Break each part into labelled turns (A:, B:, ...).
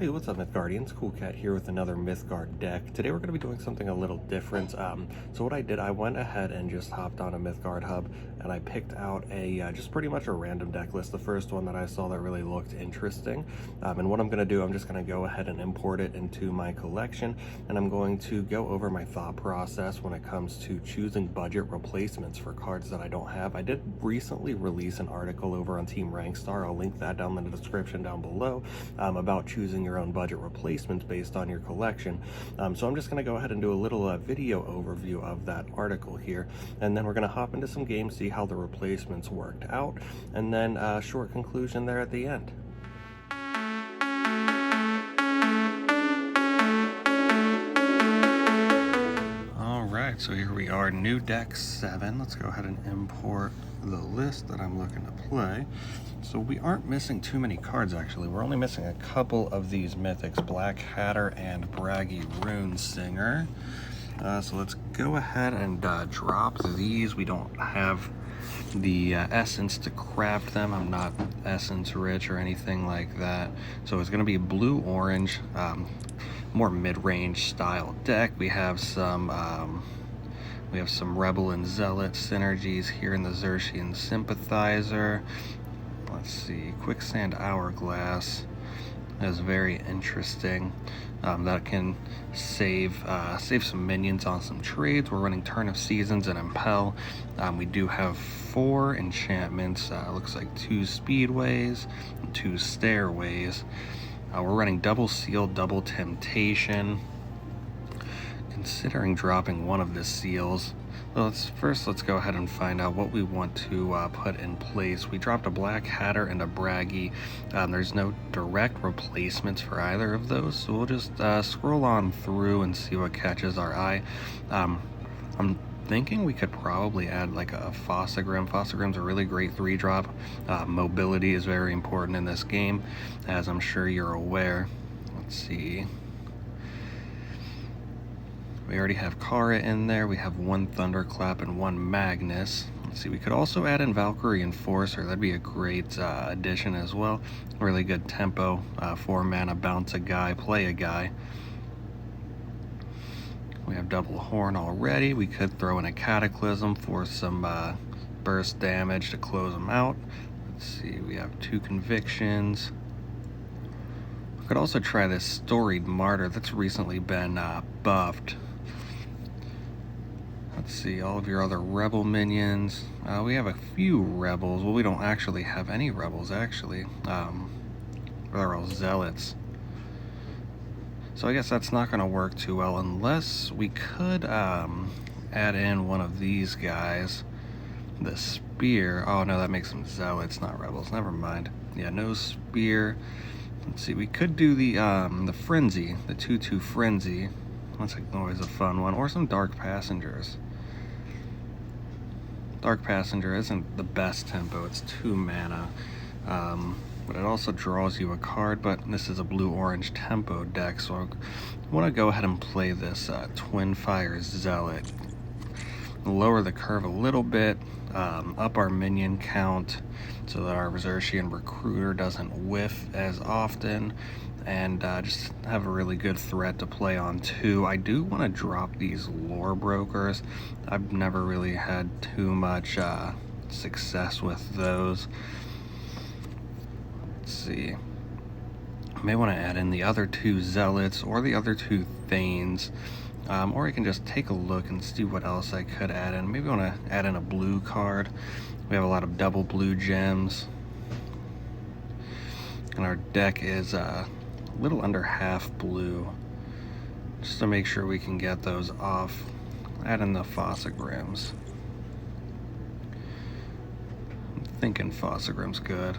A: Hey, what's up, MythGuardians? Cool Cat here with another MythGuard deck. Today we're going to be doing something a little different. So what I did, I went ahead and just hopped on a MythGardHub and I picked out just pretty much a random deck list. The first one that I saw that really looked interesting. And what I'm going to do, I'm just going to go ahead and import it into my collection, and I'm going to go over my thought process when it comes to choosing budget replacements for cards that I don't have. I did recently release an article over on Team Rankstar. I'll link that down in the description down below about choosing your own budget replacements based on your collection. So I'm just going to go ahead and do a little video overview of that article here, and then we're going to hop into some games, see how the replacements worked out, and then a short conclusion there at the end. Alright, so here we are, new deck 7. Let's go ahead and import the list that I'm looking to play. So we aren't missing too many cards, actually. We're only missing a couple of these mythics, Black Hatter and Braggy Rune Singer. So let's go ahead and drop these. We don't have the essence to craft them. I'm not essence rich or anything like that. So it's going to be blue-orange, more mid-range style deck. We have some Rebel and Zealot synergies here in the Xerxian Sympathizer. Let's see, Quicksand Hourglass is very interesting. That can save some minions on some trades. We're running Turn of Seasons and Impel. We do have 4 enchantments. Looks like 2 Speedways and 2 Stairways. We're running Double Seal, Double Temptation. Considering dropping one of the seals. Well, let's go ahead and find out what we want to put in place. We dropped a Black Hatter and a Braggy. There's no direct replacements for either of those, so we'll just scroll on through and see what catches our eye. I'm thinking we could probably add like a Fossagrim. Fossagrim's a really great 3-drop. Mobility is very important in this game, as I'm sure you're aware. Let's see. We already have Kara in there. We have 1 Thunderclap and 1 Magnus. Let's see, we could also add in Valkyrie Enforcer. That'd be a great addition as well. Really good tempo, 4 mana, bounce a guy, play a guy. We have Double Horn already. We could throw in a Cataclysm for some burst damage to close them out. Let's see, we have 2 Convictions. We could also try this Storied Martyr that's recently been buffed. Let's see, all of your other Rebel minions. We have a few Rebels. Well, we don't actually have any Rebels, actually. They're all Zealots. So I guess that's not going to work too well unless we could add in one of these guys. The Spear. Oh, no, that makes them Zealots, not Rebels. Never mind. Yeah, no Spear. Let's see, we could do the Frenzy, the 2/2 Frenzy. That's always a fun one. Or some Dark Passengers. Dark Passenger isn't the best tempo, it's 2 mana. But it also draws you a card, but this is a blue-orange tempo deck, so I want to go ahead and play this Twin Fire Zealot. Lower the curve a little bit, up our minion count so that our Xerxian Recruiter doesn't whiff as often, and just have a really good threat to play on too. I do want to drop these Lore Brokers. I've never really had too much success with those. Let's see. I may want to add in the other 2 Zealots or the other 2 Thanes. Or I can just take a look and see what else I could add in. Maybe I want to add in a blue card. We have a lot of double blue gems. And our deck is a little under half blue. Just to make sure we can get those off. Add in the Fossagrims. I'm thinking Fossagrim's good.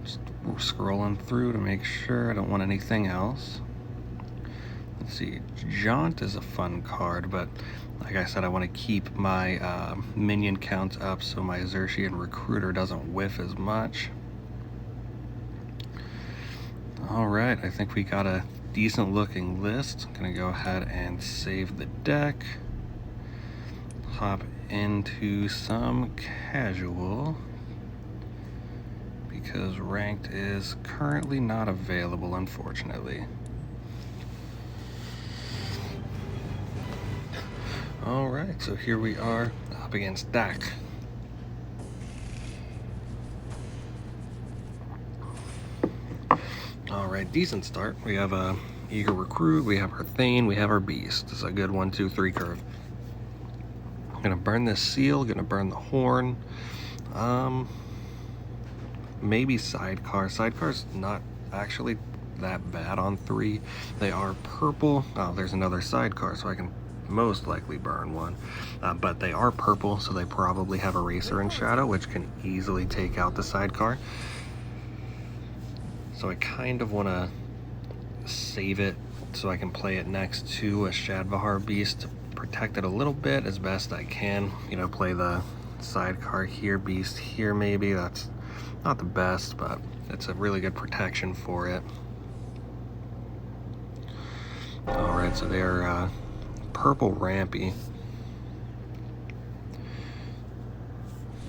A: Just scrolling through to make sure I don't want anything else. Let's see, Jaunt is a fun card, but like I said, I want to keep my minion count up so my Xerxian Recruiter doesn't whiff as much. Alright, I think we got a decent looking list. I'm going to go ahead and save the deck. Hop into some casual. because ranked is currently not available, unfortunately. All right, so here we are up against Dak. All right, decent start. We have a Eager Recruit, we have our Thane, we have our Beast. This is a good 1, 2, 3 curve. I'm gonna burn this Seal, gonna burn the Horn. Maybe Sidecar. Sidecar's not actually that bad on 3. They are purple. Oh, there's another Sidecar, so I can most likely burn one. But they are purple, so they probably have Eraser and Shadow, which can easily take out the Sidecar. So I kind of want to save it so I can play it next to a Shadvahar Beast to protect it a little bit as best I can. You know, play the Sidecar here, Beast here maybe. That's not the best, but it's a really good protection for it. Alright, so they're purple Rampy.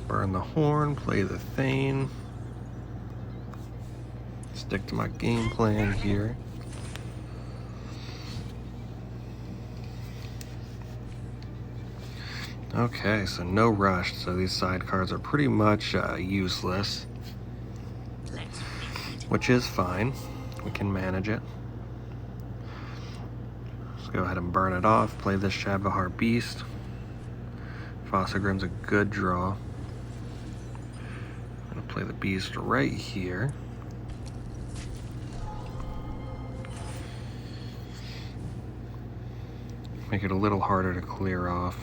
A: Burn the Horn, play the Thane. Stick to my game plan here. Okay, so no rush, so these side cards are pretty much useless, which is fine. We can manage it. Let's go ahead and burn it off, play this Shadvahar Beast. Fossagrim's a good draw. I'm gonna play the Beast right here. Make it a little harder to clear off.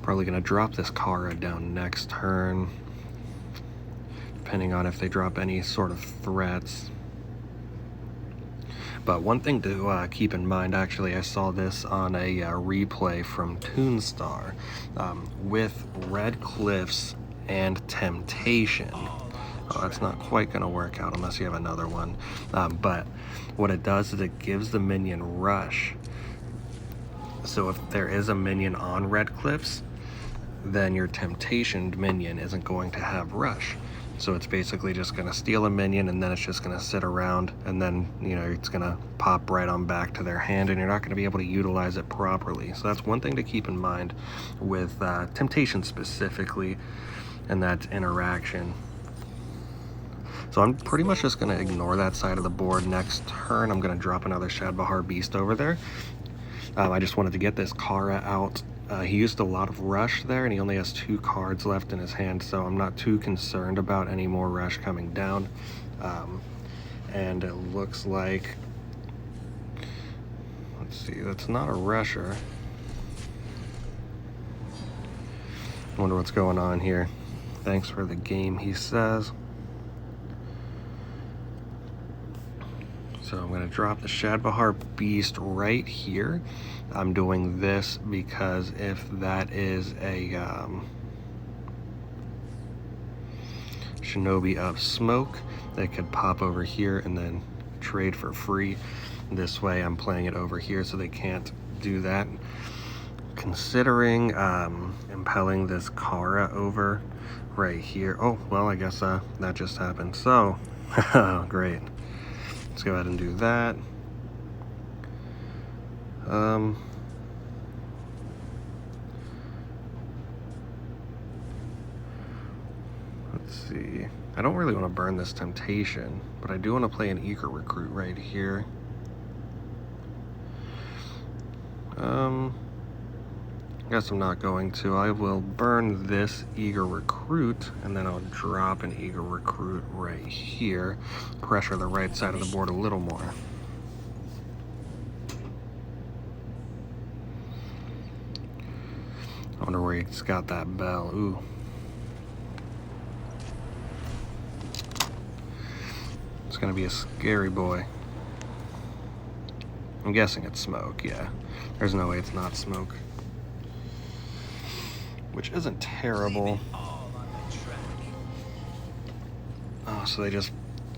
A: Probably gonna drop this Kara down next turn, depending on if they drop any sort of threats. But one thing to keep in mind, actually, I saw this on a replay from Toonstar with Red Cliffs and Temptation. Oh, that's not quite going to work out unless you have another one. But what it does is it gives the minion rush. So if there is a minion on Red Cliffs, then your Temptationed minion isn't going to have rush. So it's basically just going to steal a minion, and then it's just going to sit around, and then, you know, it's going to pop right on back to their hand, and you're not going to be able to utilize it properly. So that's one thing to keep in mind with Temptation specifically, and that's interaction. So I'm pretty much just going to ignore that side of the board. Next turn, I'm going to drop another Shadvahar Beast over there. I just wanted to get this Kara out. He used a lot of rush there, and he only has 2 cards left in his hand, so I'm not too concerned about any more rush coming down. And it looks like, let's see, that's not a rusher. I wonder what's going on here. Thanks for the game, he says. So I'm going to drop the Shadvahar Beast right here. I'm doing this because if that is a Shinobi of Smoke, they could pop over here and then trade for free. This way I'm playing it over here so they can't do that. Considering impelling this Kara over right here. Oh, well, I guess that just happened. So, great. Let's go ahead and do that. Let's see. I don't really want to burn this Temptation, but I do want to play an Eager Recruit right here. I guess I'm not going to. I will burn this Eager Recruit, and then I'll drop an Eager Recruit right here. Pressure the right side of the board a little more. I wonder where he's got that bell. Ooh. It's gonna be a scary boy. I'm guessing it's Smoke, yeah. There's no way it's not Smoke. Which isn't terrible. Oh, so they just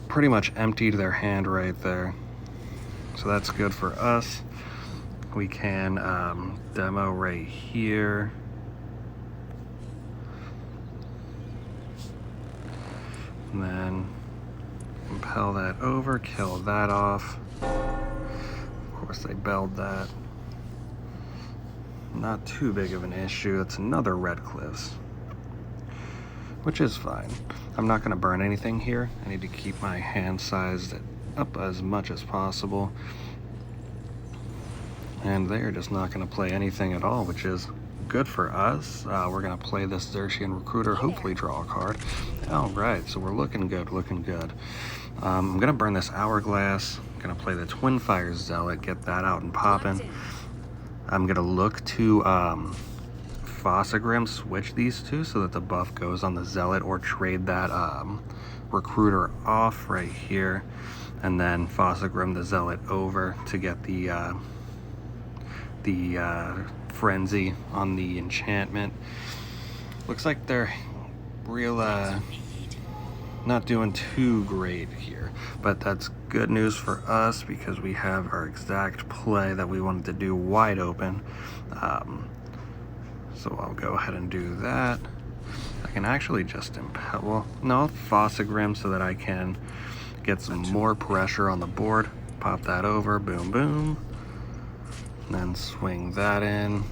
A: pretty much emptied their hand right there. So that's good for us. We can demo right here. And then impel that over, kill that off. Of course, they belled that. Not too big of an issue. It's another red cliffs, which is fine. I'm not going to burn anything here. I need to keep my hand sized up as much as possible. And they're just not going to play anything at all, which is good for us. We're going to play this Xerxian Recruiter, hopefully draw a card. All right, so we're looking good, looking good. I'm going to burn this Hourglass. I'm going to play the Twin Fire Zealot, get that out and popping. I'm going to look to Fossagrim, switch these two so that the buff goes on the Zealot, or trade that Recruiter off right here, and then Fossagrim the Zealot over to get the Frenzy on the enchantment. Looks like they're real not doing too great here, but that's good news for us because we have our exact play that we wanted to do wide open. So I'll go ahead and do that. I can actually just impel, well, no, Fossagrim so that I can get some more pressure on the board. Pop that over, boom, boom. And then swing that in.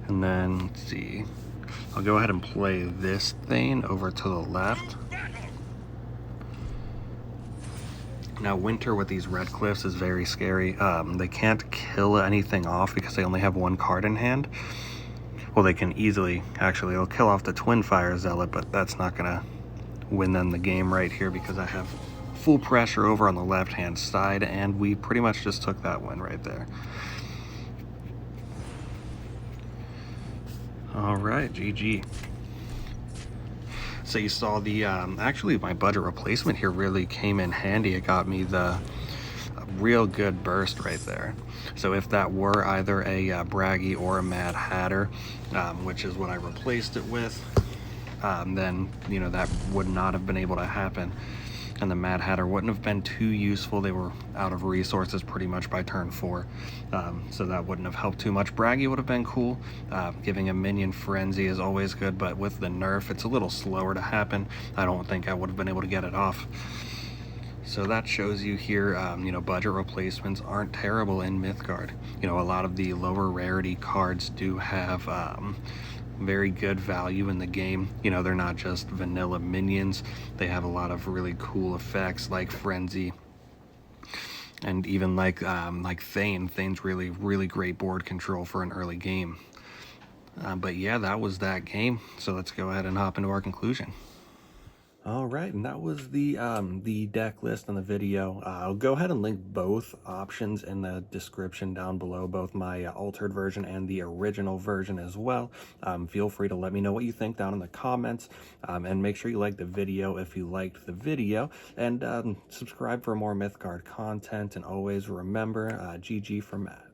A: And then, let's see, I'll go ahead and play this Thane over to the left. Now, Winter with these red cliffs is very scary. They can't kill anything off because they only have one card in hand. Well, they can easily, actually, they'll kill off the Twin Fire Zealot, but that's not gonna win them the game right here because I have full pressure over on the left-hand side, and we pretty much just took that win right there. All right, GG. So you saw the, actually my budget replacement here really came in handy. It got me the real good burst right there. So if that were either a Braggy or a Mad Hatter, which is what I replaced it with, then, you know, that would not have been able to happen. And the Mad Hatter wouldn't have been too useful. They were out of resources pretty much by turn 4. So that wouldn't have helped too much. Braggy would have been cool. Giving a minion Frenzy is always good, but with the nerf, it's a little slower to happen. I don't think I would have been able to get it off. So that shows you here, you know, budget replacements aren't terrible in Mythgard. You know, a lot of the lower rarity cards do have very good value in the game. You know, they're not just vanilla minions. They have a lot of really cool effects like Frenzy, and even like Thane. Thane's really great board control for an early game. But yeah, that was that game. So let's go ahead and hop into our conclusion. All right, and that was the deck list and the video. I'll go ahead and link both options in the description down below, both my altered version and the original version as well. Feel free to let me know what you think down in the comments, and make sure you like the video if you liked the video, and subscribe for more Mythgard content. And always remember, GG for Matt.